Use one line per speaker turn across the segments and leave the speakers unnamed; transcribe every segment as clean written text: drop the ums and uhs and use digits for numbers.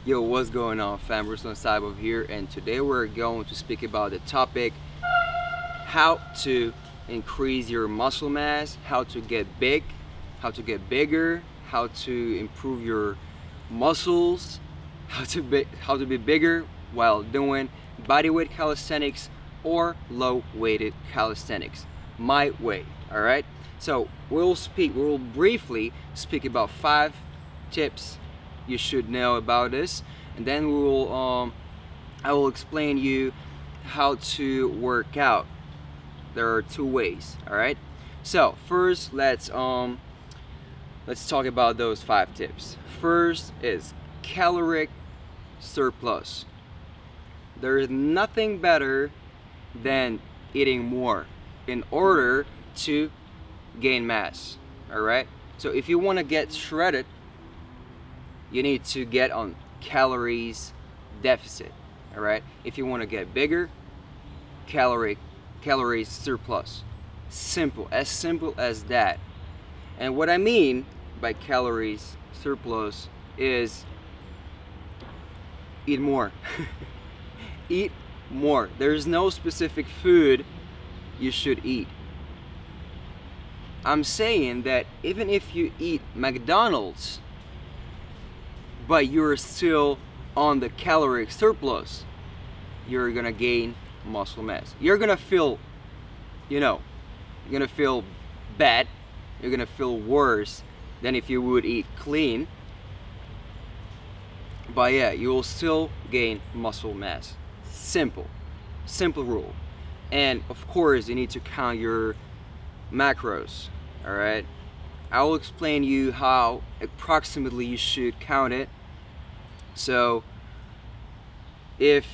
Yo, what's going on, fam? SAIBOV here, and today we're going to speak about the topic how to increase your muscle mass, how to get big, how to get bigger, how to improve your muscles, how to be bigger while doing bodyweight calisthenics or low weighted calisthenics my way. All right, so we'll briefly speak about 5 tips you should know about this, and then I will explain you how to work out. There are 2 ways. All right, so first let's talk about those 5 tips. First is caloric surplus. There is nothing better than eating more in order to gain mass. All right, so if you want to get shredded, you need to get on calories deficit. All right, if you want to get bigger, calories surplus. Simple as that. And what I mean by calories surplus is eat more. Eat more. There's no specific food you should eat. I'm saying that even if you eat McDonald's but you're still on the caloric surplus, you're gonna gain muscle mass. You're gonna feel, you're gonna feel bad. You're gonna feel worse than if you would eat clean. But yeah, you will still gain muscle mass. Simple rule. And of course, you need to count your macros. All right, I will explain you how approximately you should count it. So if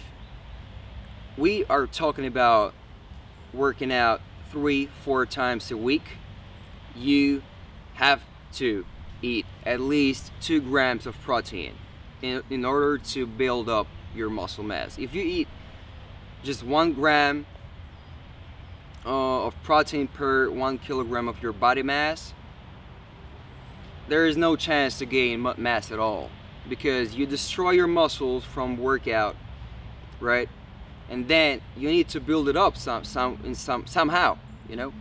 we are talking about working out 3-4 times a week, you have to eat at least 2 grams of protein in order to build up your muscle mass. If you eat just 1 gram of protein per 1 kilogram of your body mass, there is no chance to gain mass at all, because you destroy your muscles from workout, right? And then you need to build it up somehow, you know.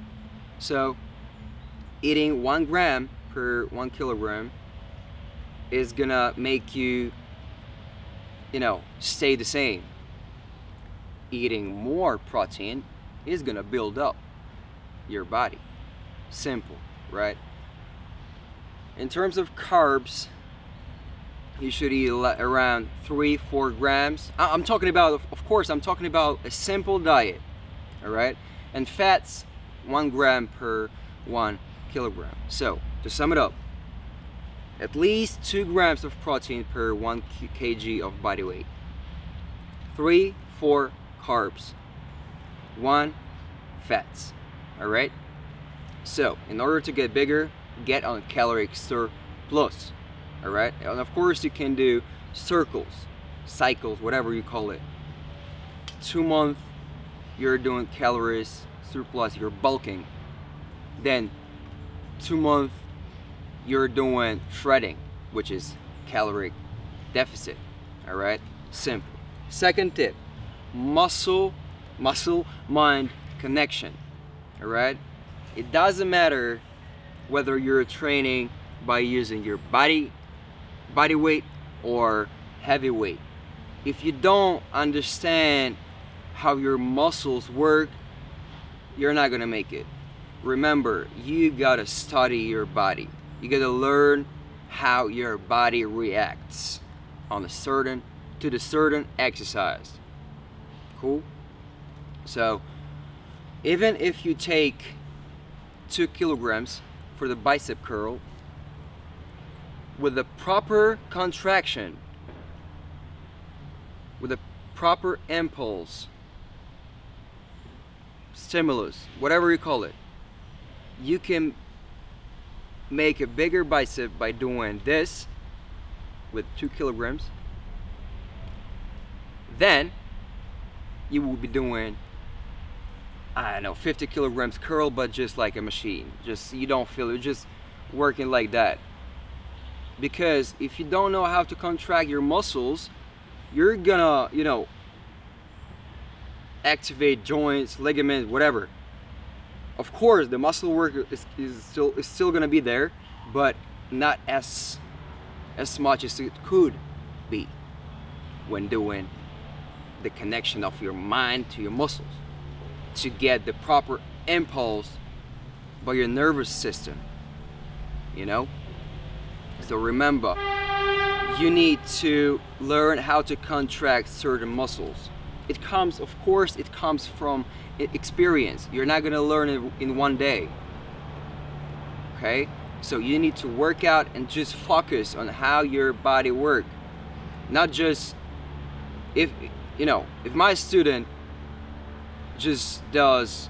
So eating 1 gram per 1 kilogram is gonna make you, stay the same. Eating more protein is gonna build up your body. Simple, right? In terms of carbs, you should eat around 3-4 grams. I'm talking about, of course, I'm talking about a simple diet, all right? And fats, 1 gram per 1 kilogram. So to sum it up, at least 2 grams of protein per 1 kg of body weight. 3-4 carbs, 1 fats. All right, so in order to get bigger, get on caloric surplus. All right, and of course you can do cycles, whatever you call it. 2 months you're doing calories surplus, you're bulking. Then 2 months you're doing shredding, which is caloric deficit. All right, simple. Second tip, muscle mind connection. All right, it doesn't matter whether you're training by using your body weight or heavy weight. If you don't understand how your muscles work, you're not gonna make it. Remember, you gotta study your body. You gotta learn how your body reacts to the certain exercise. Cool? So even if you take 2 kilograms for the bicep curl, with the proper contraction, with the proper impulse, stimulus, whatever you call it, you can make a bigger bicep by doing this with 2 kilograms. Then you will be doing, I don't know, 50 kilograms curl, but just like a machine. Just, you don't feel it, just working like that. Because if you don't know how to contract your muscles, you're gonna, you know, activate joints, ligaments, whatever. Of course, the muscle work is still gonna be there, but not as much as it could be when doing the connection of your mind to your muscles to get the proper impulse by your nervous system, you know. So remember, you need to learn how to contract certain muscles. It comes, of course, it comes from experience. You're not gonna learn it in one day, okay? So you need to work out and just focus on how your body works. Not just, if my student just does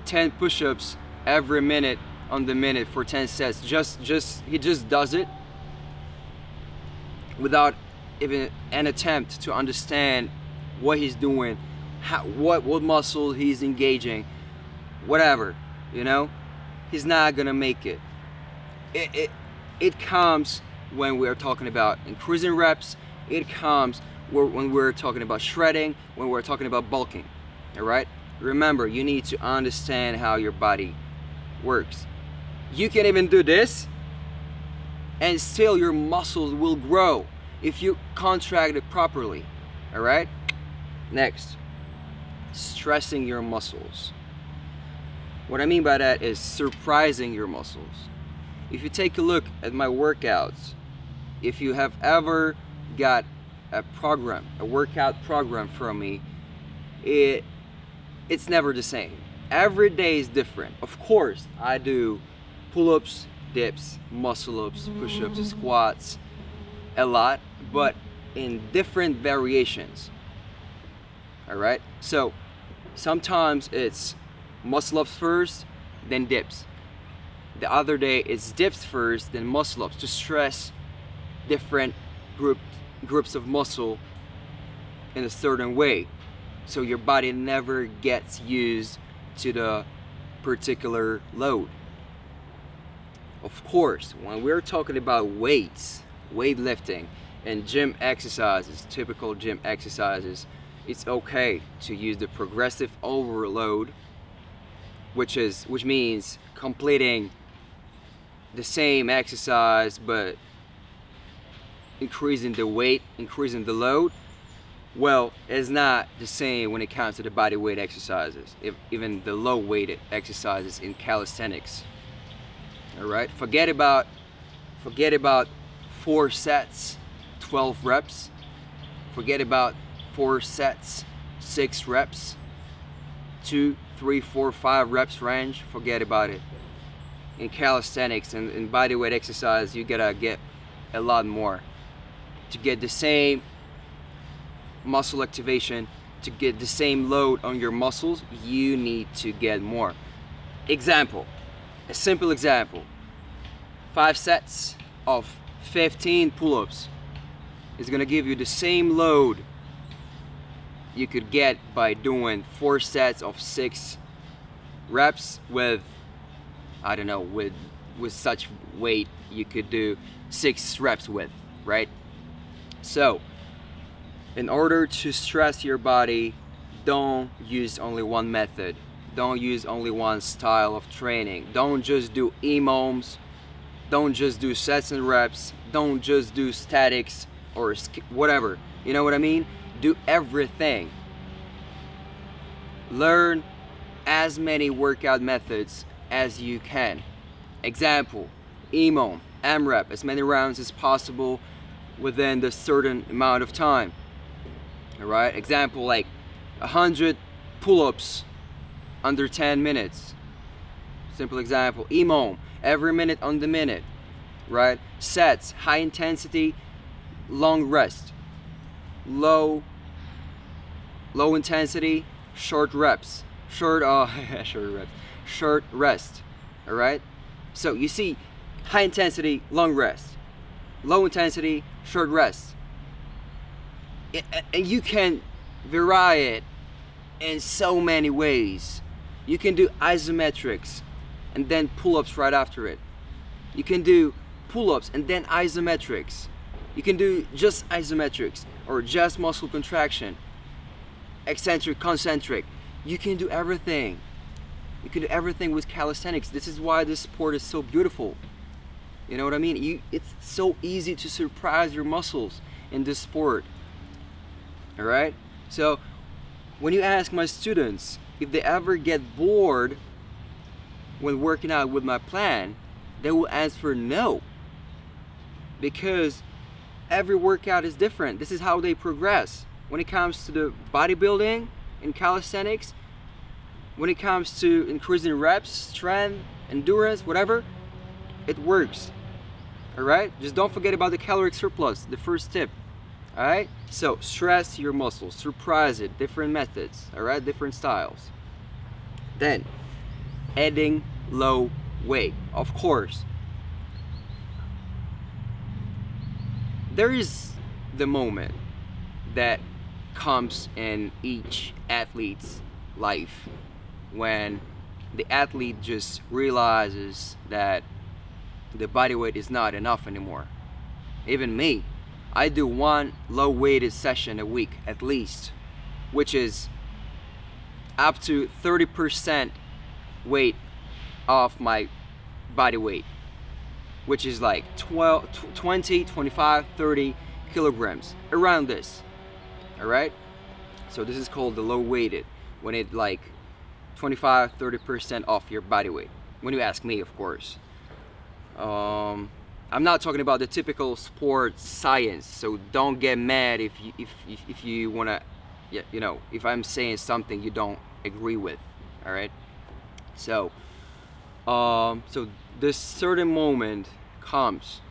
10 push-ups every minute on the minute for 10 sets, he just does it without even an attempt to understand what he's doing, what muscle he's engaging, whatever, you know, he's not gonna make it. It comes when we're talking about increasing reps. It comes when we're talking about shredding, when we're talking about bulking. All right, remember, you need to understand how your body works. You can even do this and still your muscles will grow if you contract it properly. All right, next, stressing your muscles. What I mean by that is surprising your muscles. If you take a look at my workouts, if you have ever got a workout program from me, it's never the same. Every day is different. Of course, I do pull-ups, dips, muscle-ups, push-ups, squats, a lot, but in different variations. All right, so sometimes it's muscle-ups first, then dips. The other day it's dips first, then muscle-ups, to stress different groups of muscle in a certain way, so your body never gets used to the particular load. Of course, when we're talking about weights, weightlifting, and gym exercises, typical gym exercises, it's okay to use the progressive overload, which means completing the same exercise but increasing the weight, increasing the load. Well, it's not the same when it comes to the body weight exercises, even the low weighted exercises in calisthenics. All right, forget about 4 sets, 12 reps. Forget about 4 sets, 6 reps, 2, 3, 4, 5 reps range. Forget about it. In calisthenics and in body weight exercise, you gotta get a lot more to get the same muscle activation, to get the same load on your muscles. You need to get more. Example, a simple example, 5 sets of 15 pull-ups is gonna give you the same load you could get by doing 4 sets of 6 reps with, I don't know, with such weight you could do 6 reps with, right? So in order to stress your body, don't use only one method. Don't use only one style of training. Don't just do EMOMs. Don't just do sets and reps. Don't just do statics or whatever. You know what I mean? Do everything. Learn as many workout methods as you can. Example, EMOM, AMRAP, as many rounds as possible within the certain amount of time. All right, example, like 100 pull-ups under 10 minutes. Simple example. EMOM, every minute on the minute, right? Sets, high intensity, long rest. Low intensity, short reps. Short rest. All right? So you see, high intensity, long rest. Low intensity, short rest. And you can vary it in so many ways. You can do isometrics and then pull-ups right after it. You can do pull-ups and then isometrics. You can do just isometrics or just muscle contraction, eccentric, concentric. You can do everything. You can do everything with calisthenics. This is why this sport is so beautiful. You know what I mean? It's so easy to surprise your muscles in this sport. All right? So when you ask my students if they ever get bored when working out with my plan, they will answer no. Because every workout is different. This is how they progress. When it comes to the bodybuilding and calisthenics, when it comes to increasing reps, strength, endurance, whatever, it works. All right? Just don't forget about the calorie surplus, the first tip. All right? So stress your muscles, surprise it, different methods, all right? Different styles. Then, adding low weight. Of course, there is the moment that comes in each athlete's life when the athlete just realizes that the body weight is not enough anymore. Even me, I do one low weighted session a week at least, which is up to 30% weight of my body weight, which is like 20, 25, 30 kilograms, around this. All right? So this is called the low weighted, when it like 25, 30% off your body weight, when you ask me, of course. I'm not talking about the typical sports science, so don't get mad if you wanna, you know, if I'm saying something you don't agree with. All right? So so this certain moment comes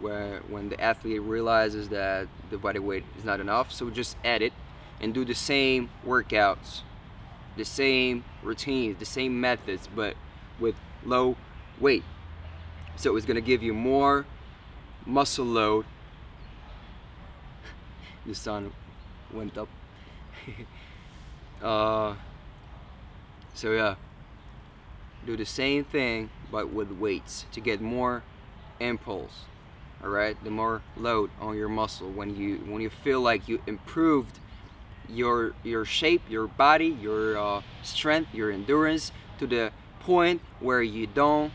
when the athlete realizes that the body weight is not enough, so just add it and do the same workouts, the same routines, the same methods, but with low weight. So it's gonna give you more muscle load. The sun went up. So yeah, do the same thing but with weights to get more impulse. All right, the more load on your muscle when you feel like you improved your shape, your body, your strength, your endurance to the point where you don't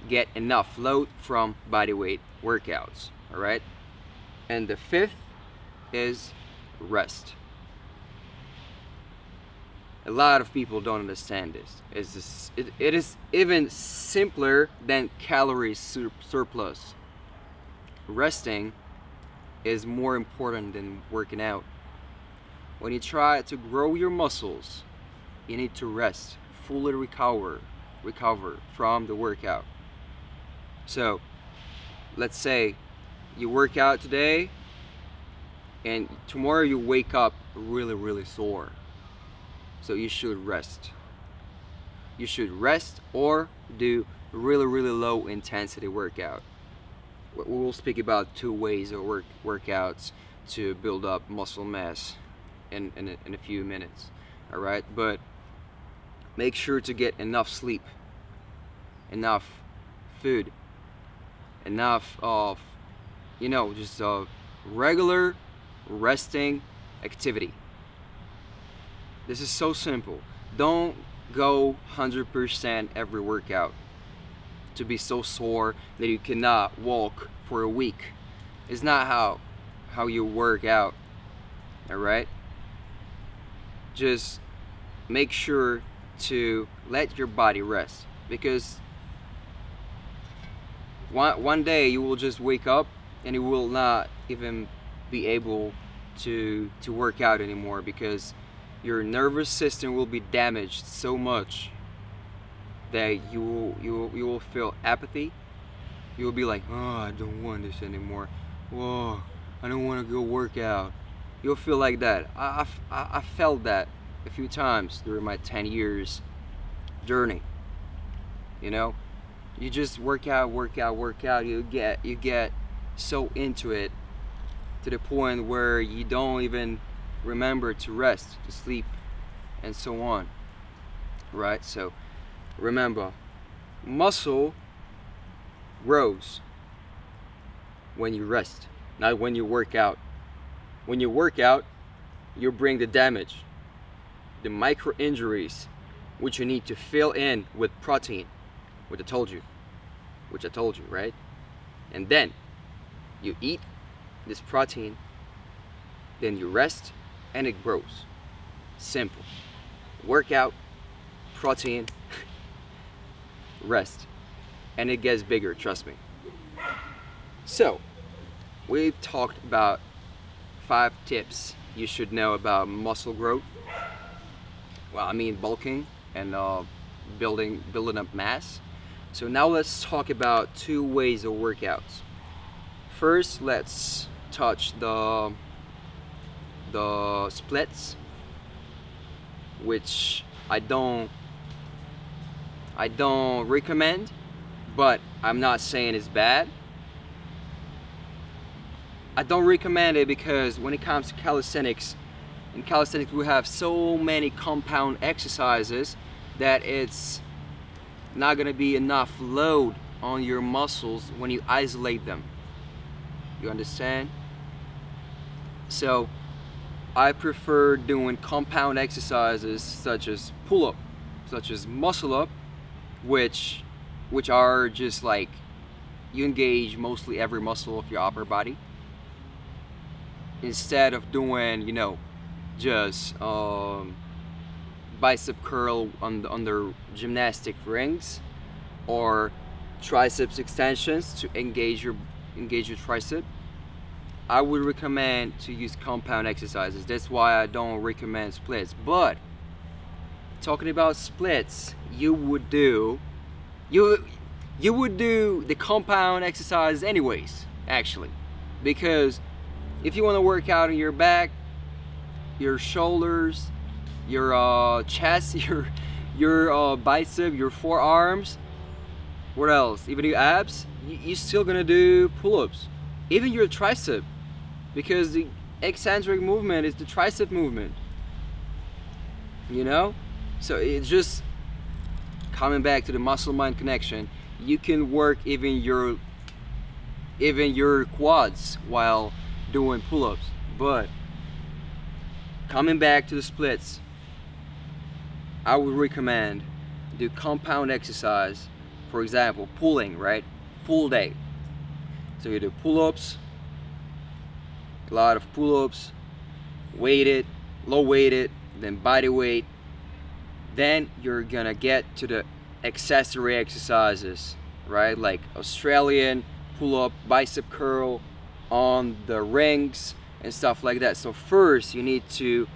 get enough load from body weight workouts. All right, and the fifth is rest. A lot of people don't understand this. It is even simpler than calorie surplus. Resting is more important than working out. When you try to grow your muscles, you need to rest, fully recover from the workout. So let's say you work out today and tomorrow you wake up really sore. So you should rest. You should rest or do really low intensity workout. We will speak about 2 ways of workouts to build up muscle mass in a few minutes. All right, but make sure to get enough sleep, enough food, enough of, you know, just regular resting activity. This is so simple. Don't go 100% every workout to be so sore that you cannot walk for a week. It's not how you work out. All right? Just make sure to let your body rest, because one day you will just wake up and you will not even be able to work out anymore, because your nervous system will be damaged so much that you will feel apathy. You will be like, oh, I don't want this anymore. Whoa, I don't want to go work out. You'll feel like that. I felt that a few times during my 10 years journey. You know, you just work out. You get so into it to the point where you don't even remember to rest, to sleep, and so on. Right? So remember, muscle grows when you rest, not when you work out. When you work out, you bring the damage, the micro injuries, which you need to fill in with protein, which I told you, right? And then you eat this protein, then you rest, and it grows. Simple. Workout, protein, rest, and it gets bigger, trust me. So, we've talked about 5 tips you should know about muscle growth. Well, I mean bulking and building up mass. So now let's talk about 2 ways of workouts. First, let's touch the splits, which I don't recommend, but I'm not saying it's bad. I don't recommend it because when it comes to calisthenics, in calisthenics we have so many compound exercises that it's not gonna be enough load on your muscles when you isolate them. You understand? So I prefer doing compound exercises such as pull-up, such as muscle-up, which are just like you engage mostly every muscle of your upper body, instead of doing, you know, just bicep curl on the gymnastic rings or triceps extensions to engage your tricep. I would recommend to use compound exercises. That's why I don't recommend splits. But talking about splits, you would do the compound exercises anyways, actually, because if you want to work out in your back, your shoulders, your chest, your bicep, your forearms, what else? Even your abs, you're still gonna do pull-ups. Even your tricep, because the eccentric movement is the tricep movement. You know? So it's just coming back to the muscle-mind connection. You can work even your quads while doing pull-ups. But coming back to the splits, I would recommend do compound exercise. For example, pulling, right? Pull day. So you do pull-ups, a lot of pull-ups, weighted, low weighted, then body weight. Then you're gonna get to the accessory exercises, right? Like Australian pull-up, bicep curl on the rings and stuff like that. So first you need to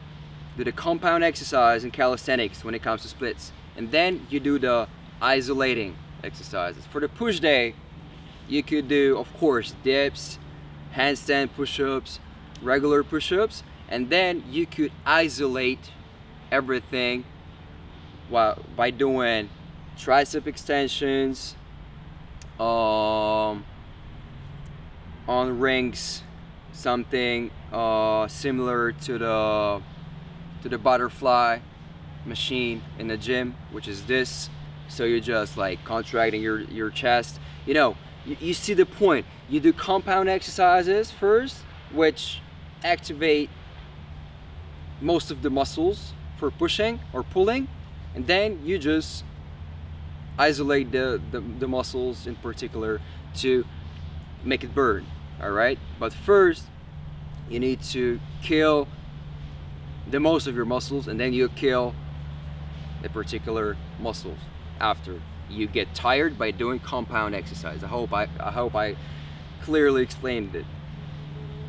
do the compound exercise in calisthenics when it comes to splits, and then you do the isolating exercises. For the push day, you could do, of course, dips, handstand push-ups, regular push-ups, and then you could isolate everything by doing tricep extensions on rings, something similar to the butterfly machine in the gym, which is this. So you're just like contracting your chest. You know, you see the point. You do compound exercises first, which activate most of the muscles for pushing or pulling, and then you just isolate the muscles in particular to make it burn. All right, but first you need to kill the most of your muscles, and then you kill the particular muscles after you get tired by doing compound exercise. I hope I clearly explained it.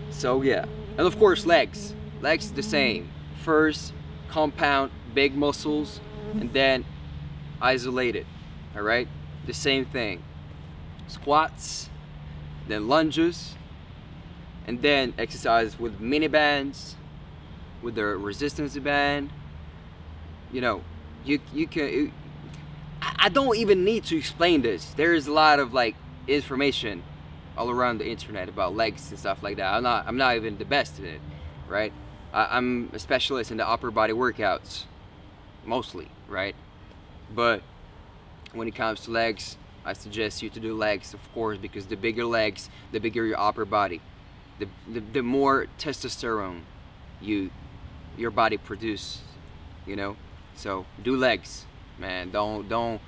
So yeah, and of course legs the same. First compound big muscles, and then isolate it. All right, the same thing. Squats, then lunges, and then exercise with mini bands, with the resistance band. You know, you can. I don't even need to explain this. There's a lot of like information all around the internet about legs and stuff like that. I'm not even the best in it, right? I'm a specialist in the upper body workouts, mostly, right? But when it comes to legs, I suggest you to do legs, of course, because the bigger legs, the bigger your upper body, the more testosterone your body produces, you know. So do legs, man. Don't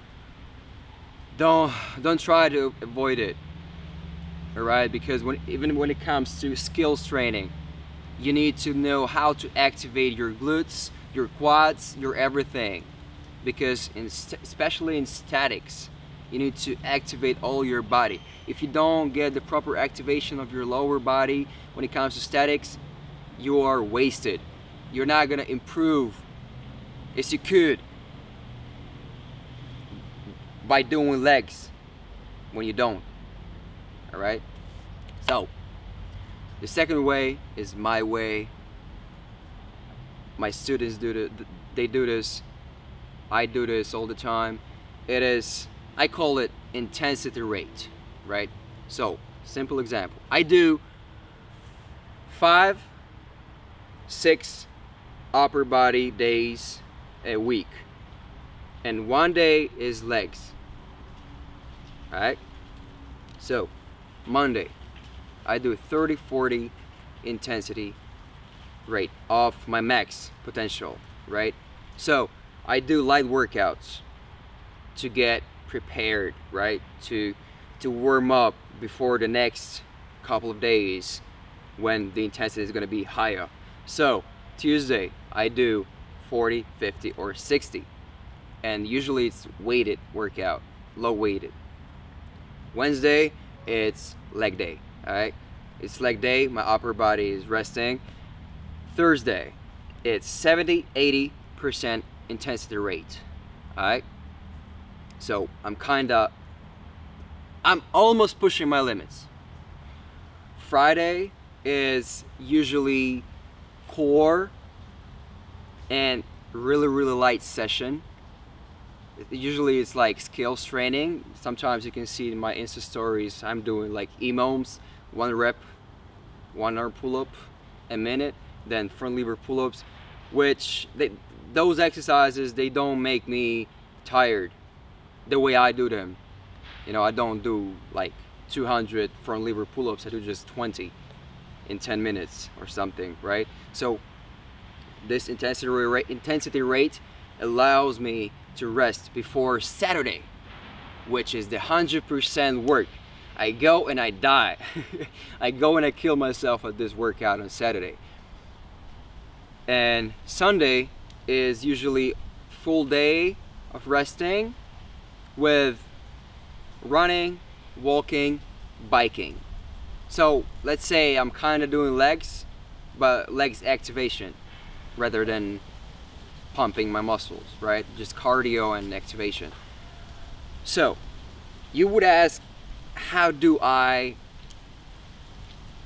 try to avoid it. All right, because even when it comes to skills training, you need to know how to activate your glutes, your quads, your everything. Because especially in statics, you need to activate all your body. If you don't get the proper activation of your lower body when it comes to statics, you are wasted. You're not gonna improve as you could by doing legs when you don't. All right, so the second way is my way. My students they do this. I do this all the time. It is, I call it intensity rate, right? So simple example, I do 5, 6 upper body days a week, and 1 day is legs. All right, so Monday I do 30-40 intensity rate of my max potential, right? So I do light workouts to get prepared, right? To warm up before the next couple of days when the intensity is going to be higher. So Tuesday I do 40, 50, or 60, and usually it's weighted workout, low weighted. Wednesday it's leg day. All right, it's leg day, my upper body is resting. Thursday it's 70-80% intensity rate. All right, so I'm almost pushing my limits. Friday is usually core and really light session. Usually it's like skills training. Sometimes you can see in my Insta stories I'm doing like EMOMs, 1 rep, 1 arm pull-up a minute, then front lever pull-ups, which those exercises, they don't make me tired the way I do them. You know, I don't do like 200 front lever pull-ups. I do just 20 in 10 minutes or something, right? So this intensity rate allows me to rest before Saturday, which is the 100% work. I go and I die. I go and I kill myself at this workout on Saturday. And Sunday is usually full day of resting with running, walking, biking. So let's say I'm kind of doing legs, but legs activation rather than pumping my muscles, right? Just cardio and activation. So you would ask, how do I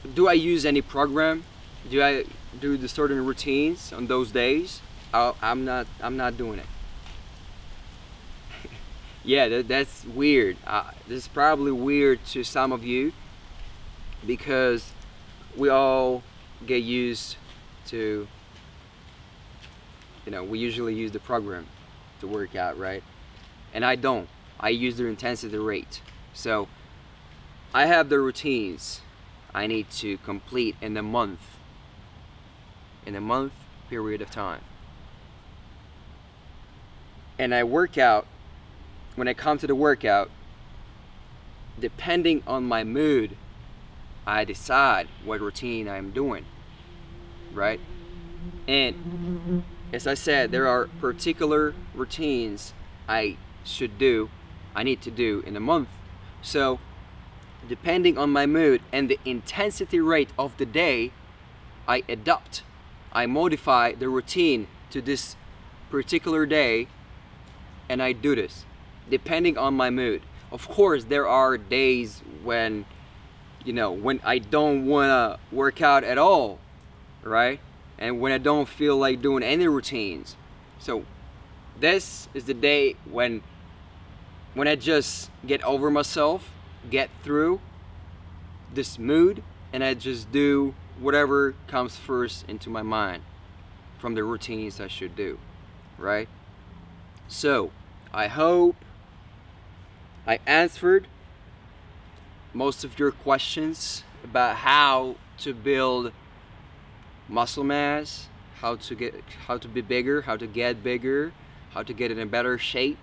use any program? Do I do the certain routines on those days? I'm not doing it. Yeah, that's weird. This is probably weird to some of you because we all get used to, you know, we usually use the program to work out, right? And I don't. I use the intensity rate. So I have the routines I need to complete in a month period of time. And I work out, when I come to the workout, depending on my mood, I decide what routine I'm doing, right? And as I said, there are particular routines I need to do in a month. So depending on my mood and the intensity rate of the day, I adapt. I modify the routine to this particular day, and I do this depending on my mood. Of course, there are days when, you know, when I don't want to work out at all, right? And when I don't feel like doing any routines. So this is the day when I just get over myself, get through this mood, and I just do whatever comes first into my mind from the routines I should do, right? So I hope I answered most of your questions about how to build muscle mass, how to be bigger, how to get bigger, how to get in a better shape,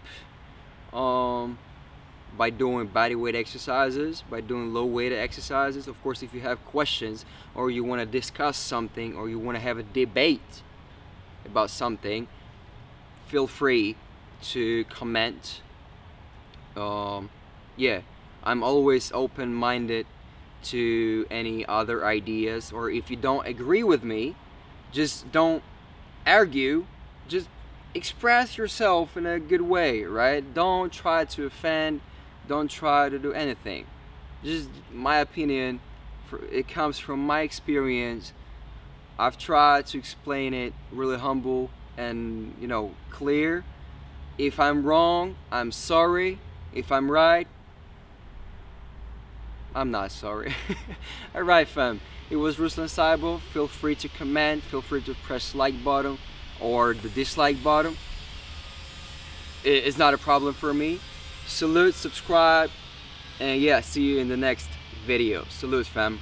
by doing body weight exercises, by doing low weight exercises. Of course, if you have questions or you want to discuss something or you want to have a debate about something, feel free to comment. Yeah, I'm always open-minded to any other ideas, or if you don't agree with me, just don't argue, just express yourself in a good way, right? Don't try to offend, don't try to do anything. Just my opinion, it comes from my experience. I've tried to explain it really humble and, you know, clear. If I'm wrong, I'm sorry. If I'm right, I'm not sorry. Alright fam, it was Ruslan SAIBOV. Feel free to comment, feel free to press like button or the dislike button. It's not a problem for me. Salute, subscribe, and yeah, see you in the next video. Salute fam.